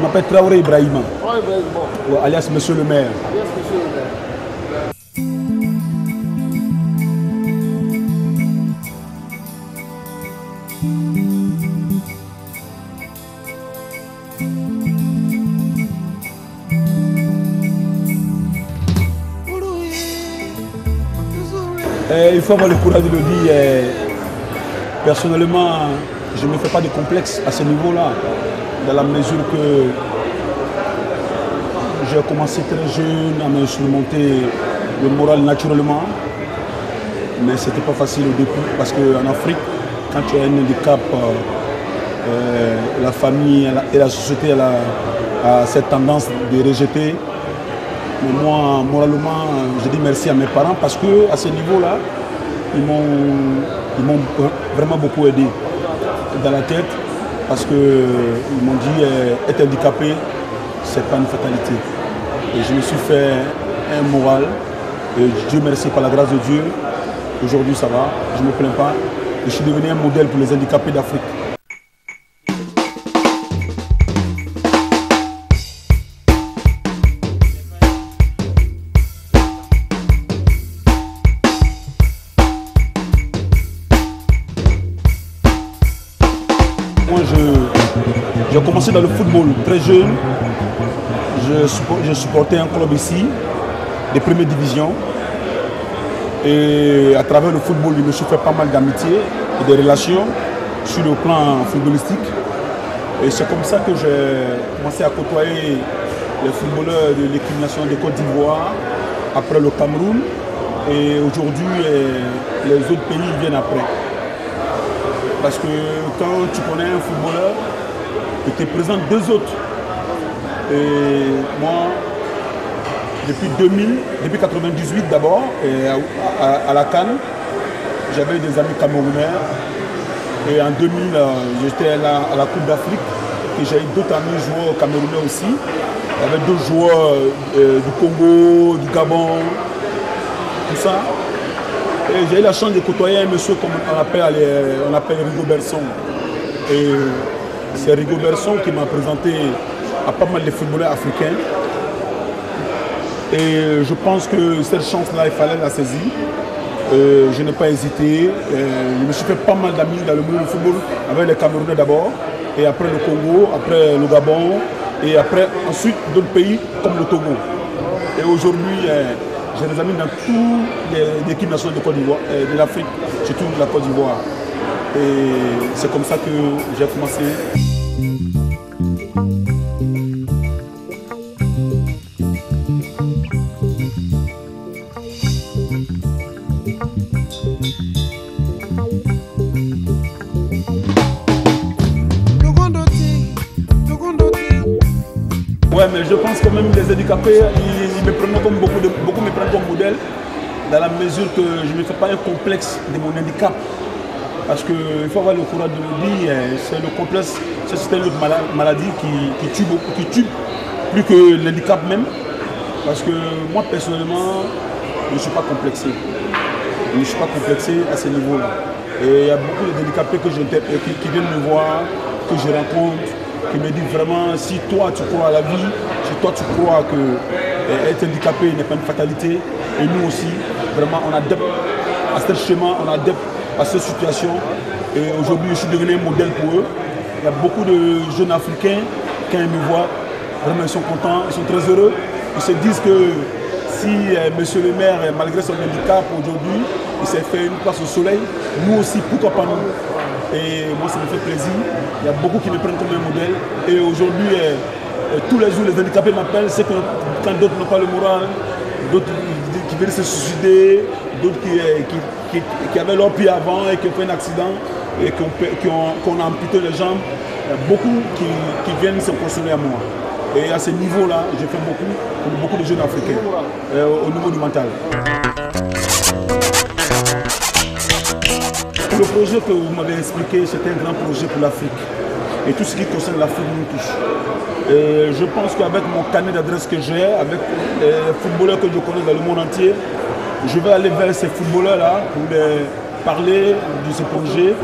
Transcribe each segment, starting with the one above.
Je m'appelle Traoré Ibrahima, Bon. alias Monsieur le maire. Alias Monsieur le maire. Il faut avoir le courage de le dire. Personnellement, je ne me fais pas de complexe à ce niveau-là, dans la mesure que j'ai commencé très jeune à me surmonter le moral naturellement. Mais ce n'était pas facile au début parce qu'en Afrique, quand tu as un handicap, la famille et la société a cette tendance de rejeter. Mais moi, moralement, je dis merci à mes parents parce qu'à ce niveau-là, ils m'ont vraiment beaucoup aidé dans la tête parce qu'ils m'ont dit être handicapé, ce n'est pas une fatalité. Et je me suis fait un moral. Et Dieu merci, par la grâce de Dieu, aujourd'hui ça va, je ne me plains pas. Je suis devenu un modèle pour les handicapés d'Afrique. Moi, j'ai commencé dans le football très jeune. Je supportais un club ici, de première division. Et à travers le football, je me suis fait pas mal d'amitié et de relations sur le plan footballistique. Et c'est comme ça que j'ai commencé à côtoyer les footballeurs de l'équipe nationale de Côte d'Ivoire, après le Cameroun. Et aujourd'hui, les autres pays viennent après. Parce que quand tu connais un footballeur, il te présente deux autres. Et moi, depuis 2000, depuis 1998 d'abord, à la CAN, j'avais des amis camerounais. Et en 2000, j'étais à la Coupe d'Afrique. Et j'avais d'autres amis joueurs camerounais aussi. Il y avait d'autres joueurs du Congo, du Gabon, tout ça. Et j'ai eu la chance de côtoyer un monsieur comme on appelle Rigo Berson. Et c'est Rigo Berson qui m'a présenté à pas mal de footballeurs africains. Et je pense que cette chance-là, il fallait la saisir. Je n'ai pas hésité. Je me suis fait pas mal d'amis dans le monde du football, avec les Camerounais d'abord, et après le Congo, après le Gabon, et après ensuite d'autres pays comme le Togo. Et aujourd'hui, j'ai des amis dans toutes les équipes nationales de Côte d'Ivoire, de l'Afrique, surtout de la Côte d'Ivoire. Et c'est comme ça que j'ai commencé. Ouais, mais je pense quand même que les handicapés, ils me prennent comme beaucoup me prennent comme modèle, dans la mesure que je ne me fais pas un complexe de mon handicap. Parce qu'il faut avoir le courage de le dire, c'est le complexe, c'est une autre maladie qui tue beaucoup, qui tue plus que l'handicap même. Parce que moi personnellement, je ne suis pas complexé. Je ne suis pas complexé à ce niveau-là. Et il y a beaucoup de handicapés qui viennent me voir, que je rencontre, qui me disent vraiment, si toi tu crois à la vie, si toi tu crois que être handicapé n'est pas une fatalité, et nous aussi, vraiment on adepte à ce schéma, on adepte à cette situation. Et aujourd'hui, je suis devenu un modèle pour eux. Il y a beaucoup de jeunes Africains, quand ils me voient, vraiment ils sont contents, ils sont très heureux. Ils se disent que si monsieur le maire, malgré son handicap aujourd'hui, il s'est fait une place au soleil, nous aussi, pourquoi pas nous? Et moi, ça me fait plaisir. Il y a beaucoup qui me prennent comme un modèle. Et aujourd'hui, tous les jours, les handicapés m'appellent. C'est que quand d'autres n'ont pas le moral, d'autres qui veulent se suicider, d'autres qui avaient leur pied avant et qui ont fait un accident et qu'on a amputé les jambes, il y a beaucoup qui viennent se consoler à moi. Et à ce niveau-là, j'ai fait beaucoup pour beaucoup de jeunes Africains, au niveau du mental. Le projet que vous m'avez expliqué, c'est un grand projet pour l'Afrique. Et tout ce qui concerne l'Afrique nous touche. Et je pense qu'avec mon carnet d'adresse que j'ai, avec les footballeurs que je connais dans le monde entier, je vais aller vers ces footballeurs-là pour les parler de ce projet,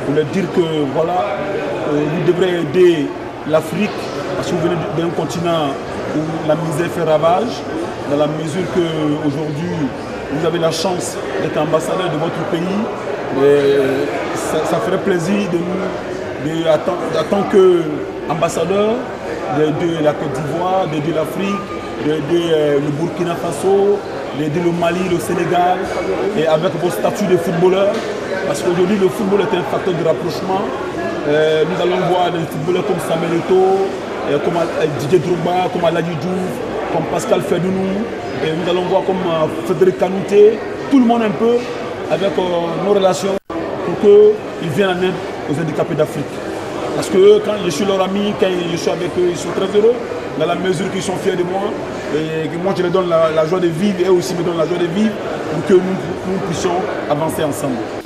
pour leur dire que voilà, vous devrez aider l'Afrique parce que vous venez d'un continent où la misère fait ravage, dans la mesure qu'aujourd'hui, vous avez la chance d'être ambassadeur de votre pays. Ça ferait plaisir de nous, en tant qu'ambassadeur de la Côte d'Ivoire, d'aider l'Afrique, d'aider le Burkina Faso, d'aider le Mali, le Sénégal, et avec vos statuts de footballeur, parce qu'aujourd'hui le football est un facteur de rapprochement. Nous allons voir des footballeurs comme Samuel Eto'o, comme Didier Drogba, comme Aladji Diouf, comme Pascal Ferdinand, et nous allons voir comme Frédéric Kanouté, tout le monde un peu, avec nos relations, pour qu'ils viennent en aide aux handicapés d'Afrique. Parce que quand je suis leur ami, quand je suis avec eux, ils sont très heureux, dans la mesure qu'ils sont fiers de moi, et que moi je leur donne la joie de vivre, et eux aussi me donnent la joie de vivre, pour que nous puissions avancer ensemble.